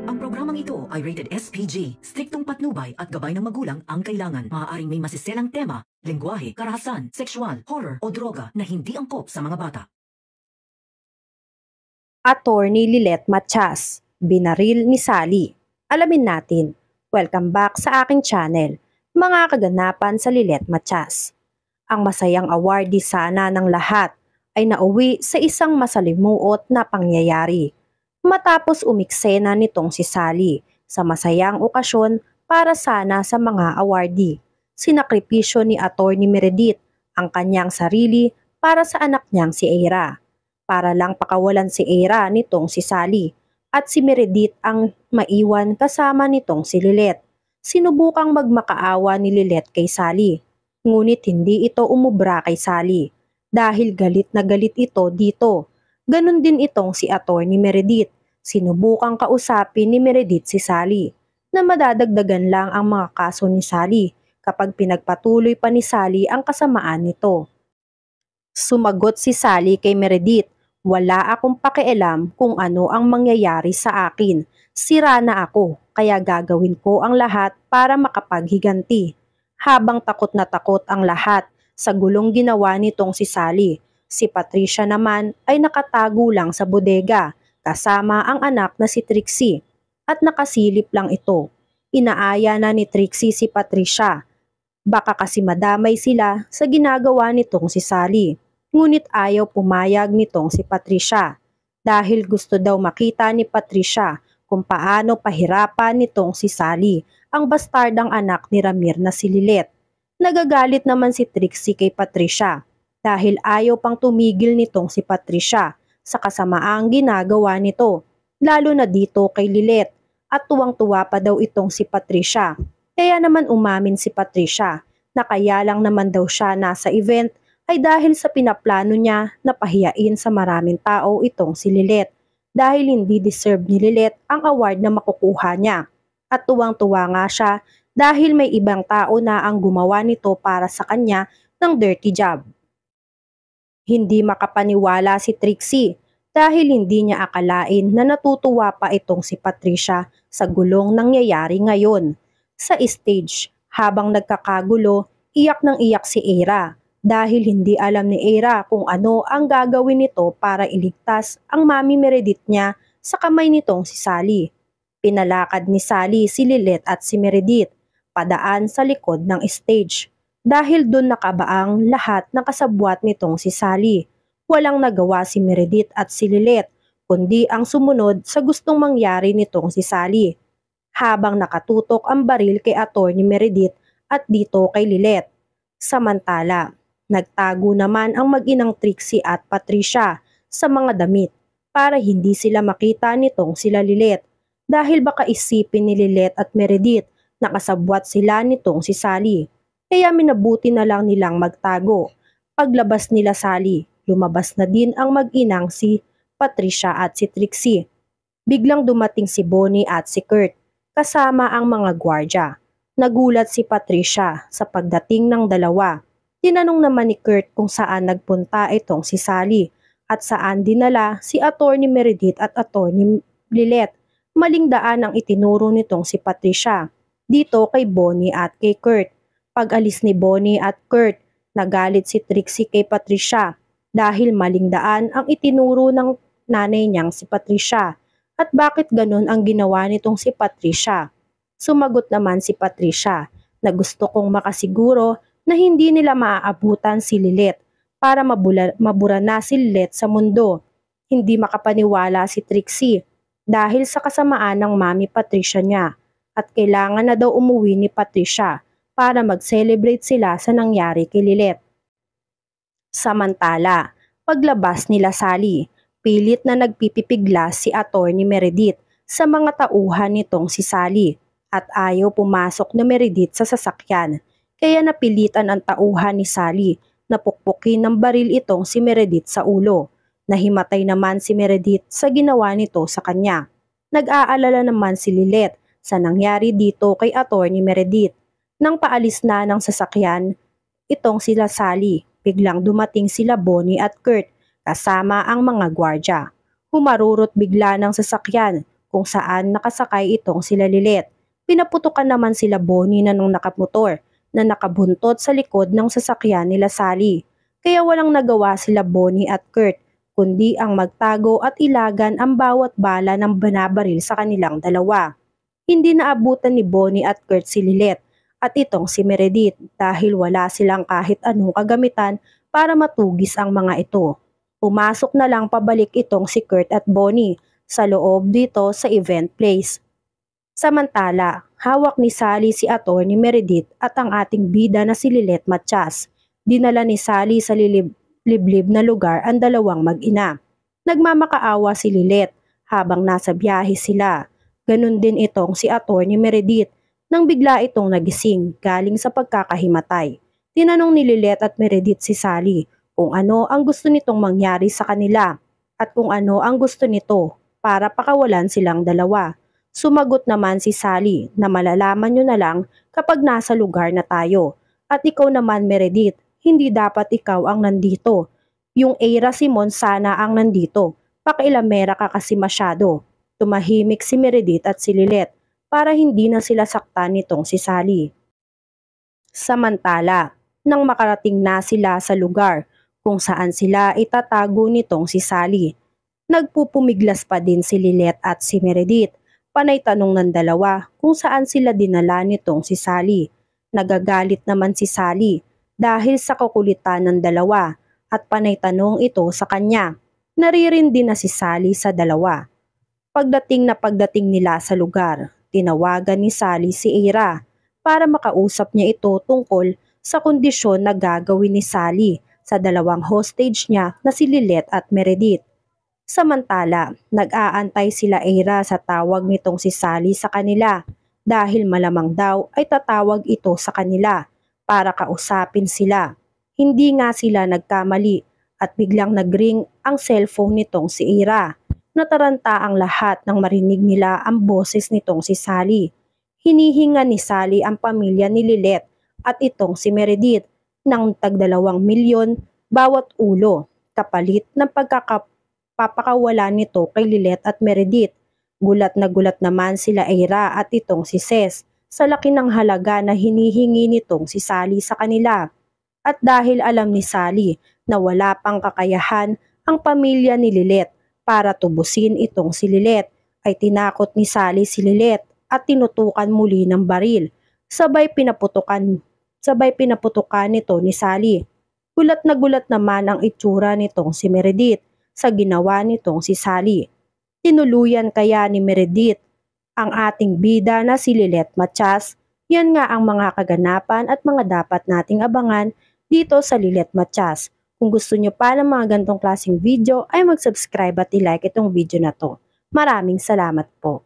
Ang programang ito ay rated SPG. Striktong patnubay at gabay ng magulang ang kailangan. Maaaring may masiselang tema, lengguwahe, karahasan, sexual, horror o droga na hindi angkop sa mga bata. Attorney Lilet Matias, binaril ni Sally. Alamin natin. Welcome back sa aking channel, mga kaganapan sa Lilet Matias. Ang masayang awardee sana ng lahat ay nauwi sa isang masalimuot na pangyayari. Matapos umiksena nitong si Sally sa masayang okasyon para sana sa mga awardee. Sinakripisyo ni Attorney Meredith ang kanyang sarili para sa anak niyang si Eira. Para lang pakawalan si Eira nitong si Sally at si Meredith ang maiwan kasama nitong si Lilet. Sinubukang magmakaawa ni Lilet kay Sally, ngunit hindi ito umubra kay Sally dahil galit na galit ito dito. Ganon din itong si Attorney Meredith. Sinubukang kausapin ni Meredith si Sally na madadagdagan lang ang mga kaso ni Sally kapag pinagpatuloy pa ni Sally ang kasamaan nito. Sumagot si Sally kay Meredith, "Wala akong pakialam kung ano ang mangyayari sa akin. Sira na ako, kaya gagawin ko ang lahat para makapaghiganti." Habang takot na takot ang lahat sa gulong ginawa nitong si Sally, si Patricia naman ay nakatago lang sa bodega kasama ang anak na si Trixie at nakasilip lang ito. Inaaya na ni Trixie si Patricia. Baka kasi madamay sila sa ginagawa nitong si Sally. Ngunit ayaw pumayag nitong si Patricia dahil gusto daw makita ni Patricia kung paano pahirapan nitong si Sally ang bastardang anak ni Ramir na si Lilet. Nagagalit naman si Trixie kay Patricia dahil ayaw pang tumigil nitong si Patricia sa kasamaang ginagawa nito, lalo na dito kay Lilet, at tuwang-tuwa pa daw itong si Patricia. Kaya naman umamin si Patricia na kaya lang naman daw siya nasa event ay dahil sa pinaplano niya na pahiyain sa maraming tao itong si Lilet dahil hindi deserve ni Lilet ang award na makukuha niya. At tuwang-tuwa nga siya dahil may ibang tao na ang gumawa nito para sa kanya ng dirty job. Hindi makapaniwala si Trixie dahil hindi niya akalain na natutuwa pa itong si Patricia sa gulong nangyayari ngayon. Sa stage, habang nagkakagulo, iyak ng iyak si Eira dahil hindi alam ni Eira kung ano ang gagawin nito para iligtas ang Mami Meredith niya sa kamay nitong si Sally. Pinalakad ni Sally si Lilet at si Meredith padaan sa likod ng stage dahil doon nakabaang lahat ng kasabwat nitong si Sally. Walang nagawa si Meredith at si Lilet kundi ang sumunod sa gustong mangyari nitong si Sally habang nakatutok ang baril kay Attorney Meredith at dito kay Lilet. Samantala, nagtago naman ang mag-inang Trixie at Patricia sa mga damit para hindi sila makita nitong sila Lilet dahil baka isipin ni Lilet at Meredith na kasabwat sila nitong si Sally. Kaya minabuti na lang nilang magtago. Paglabas nila Sally, lumabas na din ang mag-inang si Patricia at si Trixie. Biglang dumating si Bonnie at si Kurt kasama ang mga gwardya. Nagulat si Patricia sa pagdating ng dalawa. Tinanong naman ni Kurt kung saan nagpunta itong si Sally at saan dinala si Attorney Meredith at Attorney Lilet. Maling daan ang itinuro nitong si Patricia dito kay Bonnie at kay Kurt. Pag-alis ni Bonnie at Kurt, nagalit si Trixie kay Patricia dahil maling daan ang itinuro ng nanay niyang si Patricia at bakit ganun ang ginawa nitong si Patricia. Sumagot naman si Patricia na gusto kong makasiguro na hindi nila maaabutan si Lilet para mabura na si Lilet sa mundo. Hindi makapaniwala si Trixie dahil sa kasamaan ng Mami Patricia niya at kailangan na daw umuwi ni Patricia para mag-celebrate sila sa nangyari kay Lilet. Samantala, paglabas nila Sally, pilit na nagpipipiglas si Attorney Meredith sa mga tauhan nitong si Sally at ayaw pumasok na Meredith sa sasakyan. Kaya napilitan ang tauhan ni Sally na pukpukin ng baril itong si Meredith sa ulo. Nahimatay naman si Meredith sa ginawa nito sa kanya. Nag-aalala naman si Lilet sa nangyari dito kay Attorney Meredith. Nang paalis na ng sasakyan, itong sila Sally, biglang dumating sila Bonnie at Kurt kasama ang mga gwardya. Humarurot bigla ng sasakyan kung saan nakasakay itong sila Lilet. Pinaputukan naman sila Bonnie na nung nakamotor na nakabuntot sa likod ng sasakyan nila Sally. Kaya walang nagawa sila Bonnie at Kurt kundi ang magtago at ilagan ang bawat bala ng binabaril sa kanilang dalawa. Hindi naabutan ni Bonnie at Kurt si Lilet at itong si Meredith dahil wala silang kahit anong kagamitan para matugis ang mga ito. Pumasok na lang pabalik itong si Kurt at Bonnie sa loob dito sa event place. Samantala, hawak ni Sally si Atty. Meredith at ang ating bida na si Lilet Matias. Dinala ni Sally sa liblib na lugar ang dalawang mag-ina. Nagmamakaawa si Lilet habang nasa biyahe sila. Ganun din itong si Atty. Meredith nang bigla itong nagising galing sa pagkakahimatay. Tinanong ni Lilet at Meredith si Sally kung ano ang gusto nitong mangyari sa kanila at kung ano ang gusto nito para pakawalan silang dalawa. Sumagot naman si Sally na malalaman nyo na lang kapag nasa lugar na tayo. At ikaw naman Meredith, hindi dapat ikaw ang nandito. Yung Eira Simon sana ang nandito. Pakialamera ka kasi masyado. Tumahimik si Meredith at si Lilet para hindi na sila saktan nitong si Sally. Samantala, nang makarating na sila sa lugar kung saan sila itatago nitong si Sally, nagpupumiglas pa din si Lilet at si Meredith. Panay tanong ng dalawa kung saan sila dinala nitong si Sally. Nagagalit naman si Sally dahil sa kakulitan ng dalawa at panay tanong ito sa kanya. Naririndi na si Sally sa dalawa. Pagdating nila sa lugar, tinawagan ni Sally si Eira para makausap niya ito tungkol sa kondisyon na gagawin ni Sally sa dalawang hostage niya na si Lilet at Meredith. Samantala, nag-aantay sila Eira sa tawag nitong si Sally sa kanila dahil malamang daw ay tatawag ito sa kanila para kausapin sila. Hindi nga sila nagkamali at biglang nagring ang cellphone nitong si Eira. Nataranta ang lahat nang marinig nila ang boses nitong si Sally. Hinihinga ni Sally ang pamilya ni Lilet at itong si Meredith ng tag-2 milyon bawat ulo kapalit ng pagkakapapakawala nito kay Lilet at Meredith. Gulat na gulat naman sila Eira at itong si Ces sa laki ng halaga na hinihingi nitong si Sally sa kanila. At dahil alam ni Sally na wala pang kakayahan ang pamilya ni Lilet para tubusin itong si Lilet, ay tinakot ni Sally si Lilet at tinutukan muli ng baril. Sabay pinaputukan nito ni Sally. Gulat naman ang itsura nitong si Meredith sa ginawa nitong si Sally. Tinuluyan kaya ni Meredith ang ating bida na si Lilet Matias? Yan nga ang mga kaganapan at mga dapat nating abangan dito sa Lilet Matias. Kung gusto nyo pa ng mga gantong klaseng video ay mag-subscribe at i-like itong video na to. Maraming salamat po.